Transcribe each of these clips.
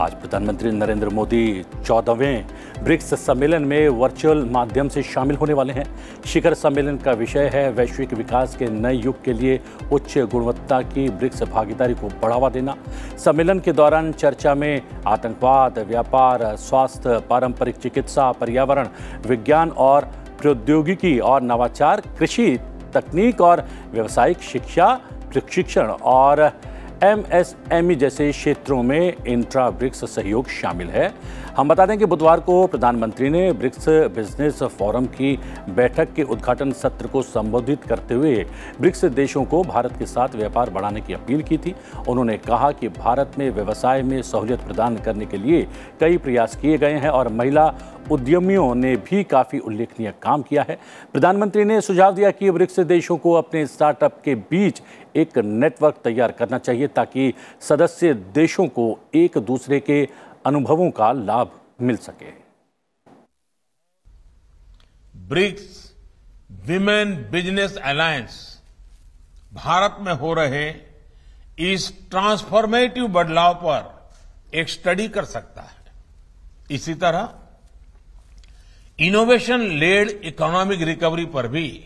आज प्रधानमंत्री नरेंद्र मोदी 14वें ब्रिक्स सम्मेलन में वर्चुअल माध्यम से शामिल होने वाले हैं। शिखर सम्मेलन का विषय है वैश्विक विकास के नए युग के लिए उच्च गुणवत्ता की ब्रिक्स भागीदारी को बढ़ावा देना। सम्मेलन के दौरान चर्चा में आतंकवाद, व्यापार, स्वास्थ्य, पारंपरिक चिकित्सा, पर्यावरण, विज्ञान और प्रौद्योगिकी और नवाचार, कृषि, तकनीक और व्यावसायिक शिक्षा, प्रशिक्षण और MSME जैसे क्षेत्रों में इंट्रा ब्रिक्स सहयोग शामिल है। हम बता दें कि बुधवार को प्रधानमंत्री ने ब्रिक्स बिजनेस फोरम की बैठक के उद्घाटन सत्र को संबोधित करते हुए ब्रिक्स देशों को भारत के साथ व्यापार बढ़ाने की अपील की थी। उन्होंने कहा कि भारत में व्यवसाय में सहूलियत प्रदान करने के लिए कई प्रयास किए गए हैं और महिला उद्यमियों ने भी काफ़ी उल्लेखनीय काम किया है। प्रधानमंत्री ने सुझाव दिया कि ब्रिक्स देशों को अपने स्टार्टअप के बीच एक नेटवर्क तैयार करना चाहिए ताकि सदस्य देशों को एक दूसरे के अनुभवों का लाभ मिल सके। BRICS women business alliance Bharat में हो रहे इस ट्रांसफॉर्मेटिव बदलाव पर एक स्टडी कर सकता है। इसी तरह इनोवेशन लेड इकोनॉमिक रिकवरी पर भी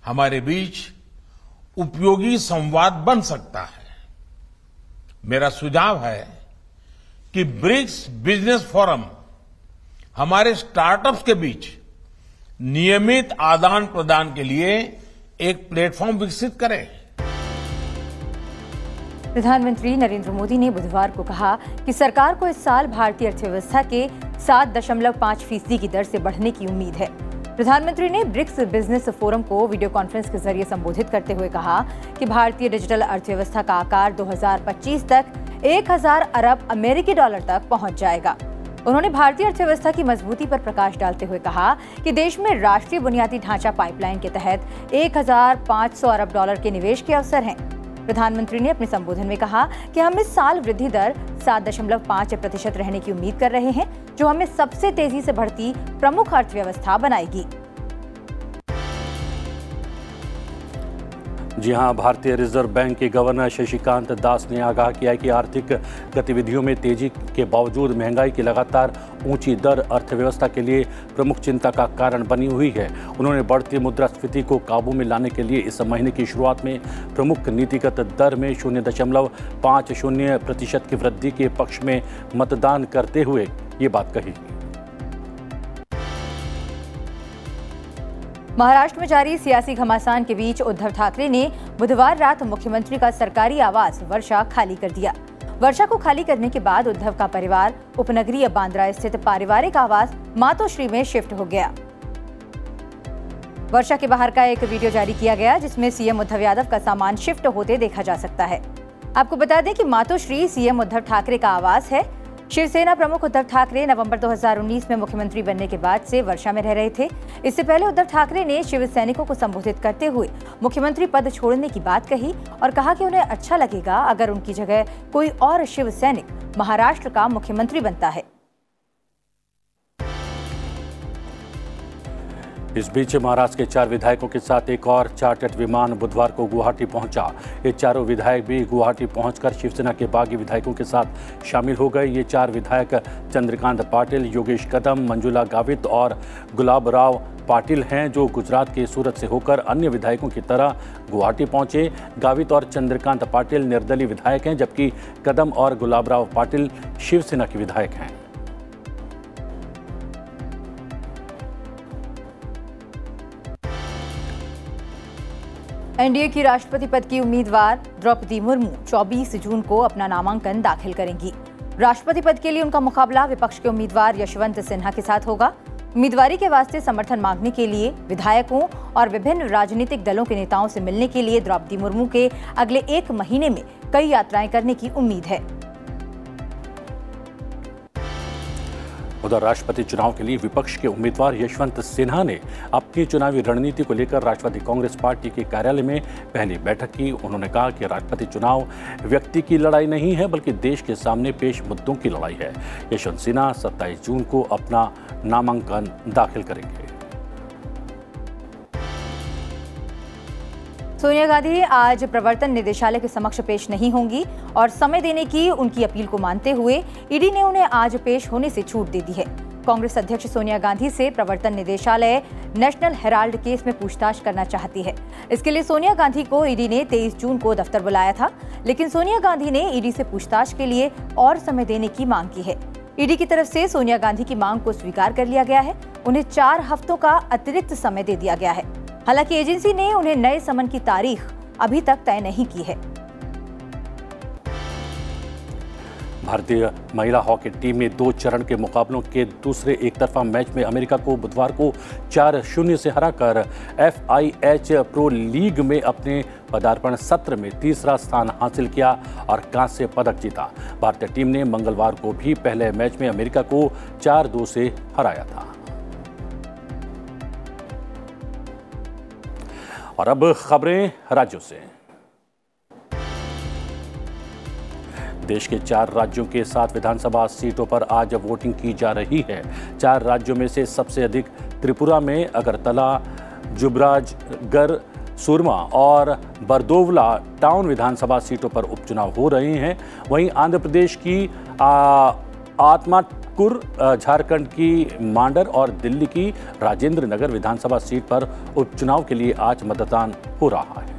हमारे बीच उपयोगी संवाद बन सकता है। मेरा सुझाव है कि ब्रिक्स बिजनेस फोरम हमारे स्टार्टअप्स के बीच नियमित आदान प्रदान के लिए एक प्लेटफॉर्म विकसित करे। प्रधानमंत्री नरेंद्र मोदी ने बुधवार को कहा कि सरकार को इस साल भारतीय अर्थव्यवस्था के 7.5% की दर से बढ़ने की उम्मीद है। प्रधानमंत्री ने ब्रिक्स बिजनेस फोरम को वीडियो कॉन्फ्रेंस के जरिए संबोधित करते हुए कहा कि भारतीय डिजिटल अर्थव्यवस्था का आकार 2025 तक 1000 अरब अमेरिकी डॉलर तक पहुंच जाएगा। उन्होंने भारतीय अर्थव्यवस्था की मजबूती पर प्रकाश डालते हुए कहा कि देश में राष्ट्रीय बुनियादी ढांचा पाइपलाइन के तहत 1500 अरब डॉलर के निवेश के अवसर हैं। प्रधानमंत्री ने अपने संबोधन में कहा कि हम इस साल वृद्धि दर 7.5% रहने की उम्मीद कर रहे हैं, जो हमें सबसे तेजी से बढ़ती प्रमुख अर्थव्यवस्था बनाएगी। जी हां, भारतीय रिजर्व बैंक के गवर्नर शक्तिकांत दास ने आगाह किया है कि आर्थिक गतिविधियों में तेजी के बावजूद महंगाई की लगातार ऊंची दर अर्थव्यवस्था के लिए प्रमुख चिंता का कारण बनी हुई है। उन्होंने बढ़ती मुद्रास्फीति को काबू में लाने के लिए इस महीने की शुरुआत में प्रमुख नीतिगत दर में 0.50% की वृद्धि के पक्ष में मतदान करते हुए ये बात कही। महाराष्ट्र में जारी सियासी घमासान के बीच उद्धव ठाकरे ने बुधवार रात मुख्यमंत्री का सरकारी आवास वर्षा खाली कर दिया। वर्षा को खाली करने के बाद उद्धव का परिवार उपनगरीय बांद्रा स्थित पारिवारिक आवास मातोश्री में शिफ्ट हो गया। वर्षा के बाहर का एक वीडियो जारी किया गया जिसमें सीएम उद्धव यादव का सामान शिफ्ट होते देखा जा सकता है। आपको बता दें कि मातोश्री सीएम उद्धव ठाकरे का आवास है। शिवसेना प्रमुख उद्धव ठाकरे नवंबर 2019 में मुख्यमंत्री बनने के बाद से वर्षा में रह रहे थे। इससे पहले उद्धव ठाकरे ने शिव सैनिकों को संबोधित करते हुए मुख्यमंत्री पद छोड़ने की बात कही और कहा कि उन्हें अच्छा लगेगा अगर उनकी जगह कोई और शिव सैनिक महाराष्ट्र का मुख्यमंत्री बनता है। इस बीच महाराष्ट्र के 4 विधायकों के साथ एक और चार्टर्ड विमान बुधवार को गुवाहाटी पहुंचा। ये चारों विधायक भी गुवाहाटी पहुंचकर शिवसेना के बागी विधायकों के साथ शामिल हो गए। ये 4 विधायक चंद्रकांत पाटिल, योगेश कदम, मंजुला गावित और गुलाबराव पाटिल हैं, जो गुजरात के सूरत से होकर अन्य विधायकों की तरह गुवाहाटी पहुंचे। गावित और चंद्रकांत पाटिल निर्दलीय विधायक हैं, जबकि कदम और गुलाबराव पाटिल शिवसेना के विधायक हैं। एनडीए की राष्ट्रपति पद की उम्मीदवार द्रौपदी मुर्मू 24 जून को अपना नामांकन दाखिल करेंगी। राष्ट्रपति पद के लिए उनका मुकाबला विपक्ष के उम्मीदवार यशवंत सिन्हा के साथ होगा। उम्मीदवारी के वास्ते समर्थन मांगने के लिए विधायकों और विभिन्न राजनीतिक दलों के नेताओं से मिलने के लिए द्रौपदी मुर्मू के अगले 1 महीने में कई यात्राएं करने की उम्मीद है। उधर राष्ट्रपति चुनाव के लिए विपक्ष के उम्मीदवार यशवंत सिन्हा ने अपनी चुनावी रणनीति को लेकर राष्ट्रवादी कांग्रेस पार्टी के कार्यालय में पहली बैठक की। उन्होंने कहा कि राष्ट्रपति चुनाव व्यक्ति की लड़ाई नहीं है, बल्कि देश के सामने पेश मुद्दों की लड़ाई है। यशवंत सिन्हा 27 जून को अपना नामांकन दाखिल करेंगे। सोनिया गांधी आज प्रवर्तन निदेशालय के समक्ष पेश नहीं होंगी और समय देने की उनकी अपील को मानते हुए ईडी ने उन्हें आज पेश होने से छूट दे दी है। कांग्रेस अध्यक्ष सोनिया गांधी से प्रवर्तन निदेशालय नेशनल हेराल्ड केस में पूछताछ करना चाहती है। इसके लिए सोनिया गांधी को ईडी ने 23 जून को दफ्तर बुलाया था, लेकिन सोनिया गांधी ने ईडी से पूछताछ के लिए और समय देने की मांग की है। ईडी की तरफ से सोनिया गांधी की मांग को स्वीकार कर लिया गया है। उन्हें 4 हफ्तों का अतिरिक्त समय दे दिया गया है। हालांकि एजेंसी ने उन्हें नए समन की तारीख अभी तक तय नहीं की है। भारतीय महिला हॉकी टीम ने 2 चरण के मुकाबलों के दूसरे एकतरफा मैच में अमेरिका को बुधवार को 4-0 से हराकर FIH प्रो लीग में अपने पदार्पण सत्र में तीसरा स्थान हासिल किया और कांस्य पदक जीता। भारतीय टीम ने मंगलवार को भी पहले मैच में अमेरिका को 4-2 से हराया था। और अब खबरें राज्यों से। देश के 4 राज्यों के 7 विधानसभा सीटों पर आज वोटिंग की जा रही है। 4 राज्यों में से सबसे अधिक त्रिपुरा में अगरतला, जुब्राजगढ़, सुरमा और बरदोवला टाउन विधानसभा सीटों पर उपचुनाव हो रहे हैं। वहीं आंध्र प्रदेश की आत्माकुर, झारखंड की मांडर और दिल्ली की राजेंद्र नगर विधानसभा सीट पर उपचुनाव के लिए आज मतदान हो रहा है।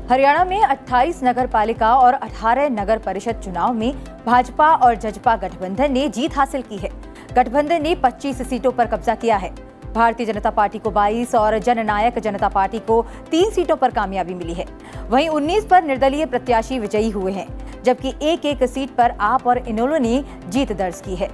हरियाणा में 28 नगर पालिका और 18 नगर परिषद चुनाव में भाजपा और जजपा गठबंधन ने जीत हासिल की है। गठबंधन ने 25 सीटों पर कब्जा किया है। भारतीय जनता पार्टी को 22 और जननायक जनता पार्टी को 3 सीटों पर कामयाबी मिली है। वहीं 19 पर निर्दलीय प्रत्याशी विजयी हुए हैं, जबकि एक सीट पर आप और इनेलो ने जीत दर्ज की है।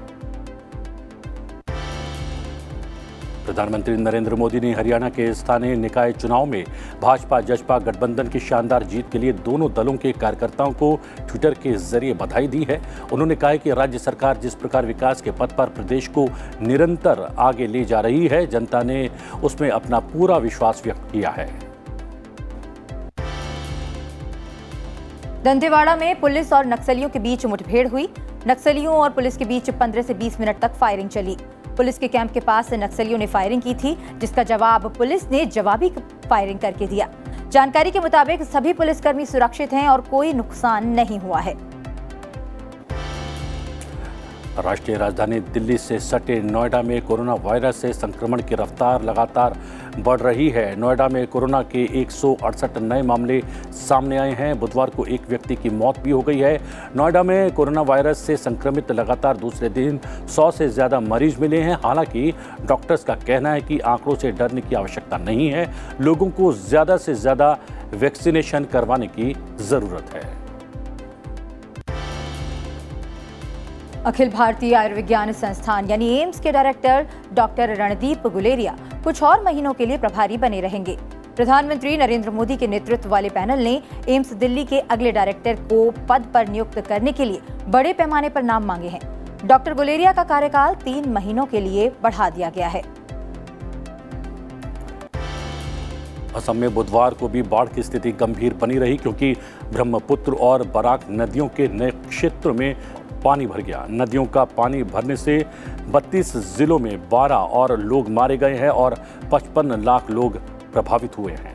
प्रधानमंत्री नरेंद्र मोदी ने हरियाणा के स्थानीय निकाय चुनाव में भाजपा जजपा गठबंधन की शानदार जीत के लिए दोनों दलों के कार्यकर्ताओं को ट्विटर के जरिए बधाई दी है। उन्होंने कहा कि राज्य सरकार जिस प्रकार विकास के पथ पर प्रदेश को निरंतर आगे ले जा रही है, जनता ने उसमें अपना पूरा विश्वास व्यक्त किया है। दंतेवाड़ा में पुलिस और नक्सलियों के बीच मुठभेड़ हुई। नक्सलियों और पुलिस के बीच 15 से 20 मिनट तक फायरिंग चली। पुलिस के कैंप के पास से नक्सलियों ने फायरिंग की थी, जिसका जवाब पुलिस ने जवाबी फायरिंग करके दिया। जानकारी के मुताबिक सभी पुलिसकर्मी सुरक्षित हैं और कोई नुकसान नहीं हुआ है। राष्ट्रीय राजधानी दिल्ली से सटे नोएडा में कोरोना वायरस से संक्रमण की रफ्तार लगातार बढ़ रही है। नोएडा में कोरोना के 168 नए मामले सामने आए हैं। बुधवार को एक व्यक्ति की मौत भी हो गई है। नोएडा में कोरोना वायरस से संक्रमित लगातार दूसरे दिन 100 से ज़्यादा मरीज मिले हैं। हालांकि डॉक्टर्स का कहना है कि आंकड़ों से डरने की आवश्यकता नहीं है। लोगों को ज़्यादा से ज़्यादा वैक्सीनेशन करवाने की ज़रूरत है। अखिल भारतीय आयुर्विज्ञान संस्थान यानी एम्स के डायरेक्टर डॉक्टर रणदीप गुलेरिया कुछ और महीनों के लिए प्रभारी बने रहेंगे। प्रधानमंत्री नरेंद्र मोदी के नेतृत्व वाले पैनल ने एम्स दिल्ली के अगले डायरेक्टर को पद पर नियुक्त करने के लिए बड़े पैमाने पर नाम मांगे हैं। डॉक्टर गुलेरिया का कार्यकाल 3 महीनों के लिए बढ़ा दिया गया है। असम में बुधवार को भी बाढ़ की स्थिति गंभीर बनी रही, क्योंकि ब्रह्मपुत्र और बराक नदियों के नए क्षेत्र में पानी भर गया। नदियों का पानी भरने से 32 जिलों में 12 और लोग मारे गए हैं और 55 लाख लोग प्रभावित हुए हैं।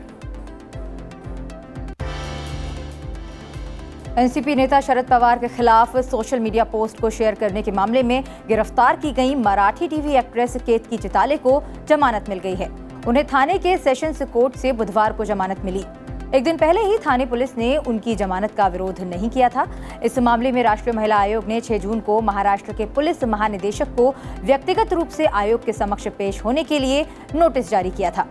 एनसीपी नेता शरद पवार के खिलाफ सोशल मीडिया पोस्ट को शेयर करने के मामले में गिरफ्तार की गई मराठी टीवी एक्ट्रेस केतकी चिताले को जमानत मिल गई है। उन्हें थाने के सेशंस कोर्ट से बुधवार को जमानत मिली। एक दिन पहले ही थाने पुलिस ने उनकी जमानत का विरोध नहीं किया था। इस मामले में राष्ट्रीय महिला आयोग ने 6 जून को महाराष्ट्र के पुलिस महानिदेशक को व्यक्तिगत रूप से आयोग के समक्ष पेश होने के लिए नोटिस जारी किया था।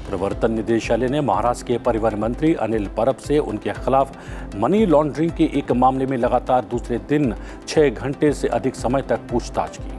प्रवर्तन निदेशालय ने महाराष्ट्र के परिवहन मंत्री अनिल परब से उनके खिलाफ मनी लॉन्ड्रिंग के एक मामले में लगातार दूसरे दिन 6 घंटे से अधिक समय तक पूछताछ की।